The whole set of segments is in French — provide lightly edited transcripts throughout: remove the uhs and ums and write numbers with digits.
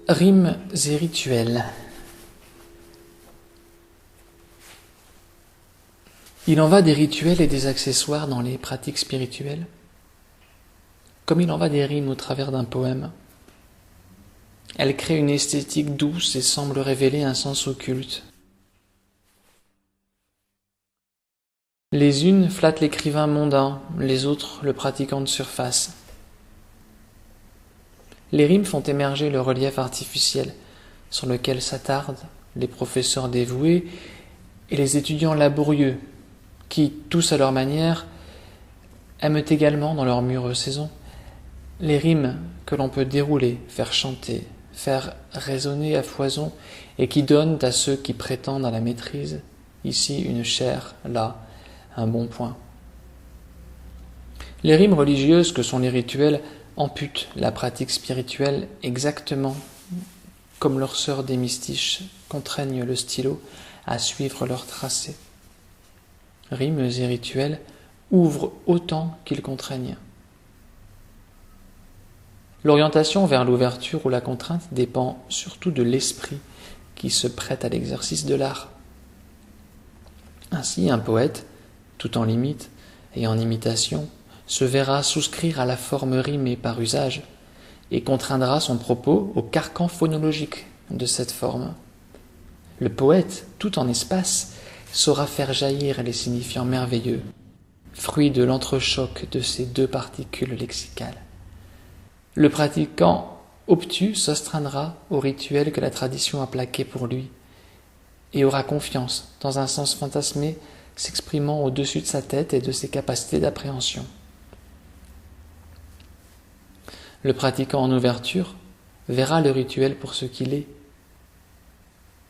Rimes et rituels. Il en va des rituels et des accessoires dans les pratiques spirituelles, comme il en va des rimes au travers d'un poème. Elles créent une esthétique douce et semblent révéler un sens occulte. Les unes flattent l'écrivain mondain, les autres le pratiquant de surface. Les rimes font émerger le relief artificiel sur lequel s'attardent les professeurs dévoués et les étudiants laborieux qui, tous à leur manière, aiment également dans leur mûre saison les rimes que l'on peut dérouler, faire chanter, faire résonner à foison et qui donnent à ceux qui prétendent à la maîtrise, ici une chaire, là un bon point. Les rimes religieuses que sont les rituels amputent la pratique spirituelle exactement comme leurs sœurs démistiches contraignent le stylo à suivre leur tracé. Rimes et rituels ouvrent autant qu'ils contraignent. L'orientation vers l'ouverture ou la contrainte dépend surtout de l'esprit qui se prête à l'exercice de l'art. Ainsi, un poète, tout en limite et en imitation, se verra souscrire à la forme rimée par usage et contraindra son propos au carcan phonologique de cette forme. Le poète, tout en espace, saura faire jaillir les signifiants merveilleux, fruits de l'entrechoc de ces deux particules lexicales. Le pratiquant obtus s'astreindra au rituel que la tradition a plaqué pour lui et aura confiance dans un sens fantasmé s'exprimant au-dessus de sa tête et de ses capacités d'appréhension. Le pratiquant en ouverture verra le rituel pour ce qu'il est.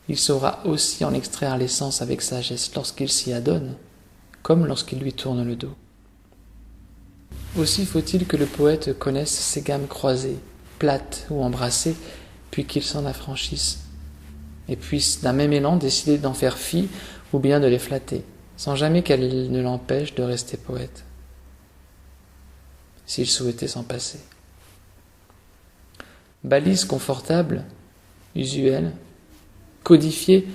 Il saura aussi en extraire l'essence avec sagesse lorsqu'il s'y adonne, comme lorsqu'il lui tourne le dos. Aussi faut-il que le poète connaisse ses gammes croisées, plates ou embrassées, puis qu'il s'en affranchisse, et puisse d'un même élan décider d'en faire fi ou bien de les flatter, sans jamais qu'elle ne l'empêche de rester poète, s'il souhaitait s'en passer. Balise confortable, usuelle, codifiée,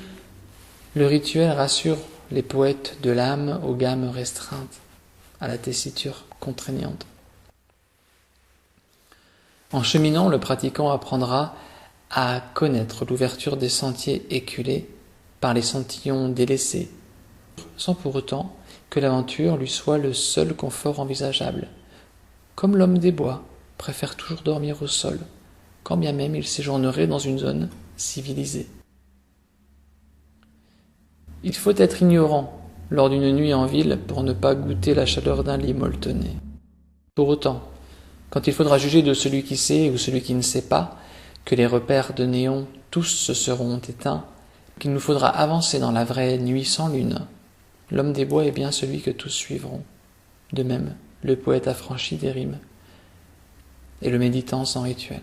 le rituel rassure les poètes de l'âme aux gammes restreintes, à la tessiture contraignante. En cheminant, le pratiquant apprendra à connaître l'ouverture des sentiers éculés par les sentillons délaissés, sans pour autant que l'aventure lui soit le seul confort envisageable. Comme l'homme des bois préfère toujours dormir au sol, quand bien même il séjournerait dans une zone civilisée. Il faut être ignorant lors d'une nuit en ville pour ne pas goûter la chaleur d'un lit molletonné. Pour autant, quand il faudra juger de celui qui sait ou celui qui ne sait pas, que les repères de néon tous se seront éteints, qu'il nous faudra avancer dans la vraie nuit sans lune, l'homme des bois est bien celui que tous suivront. De même, le poète affranchi des rimes et le méditant sans rituel.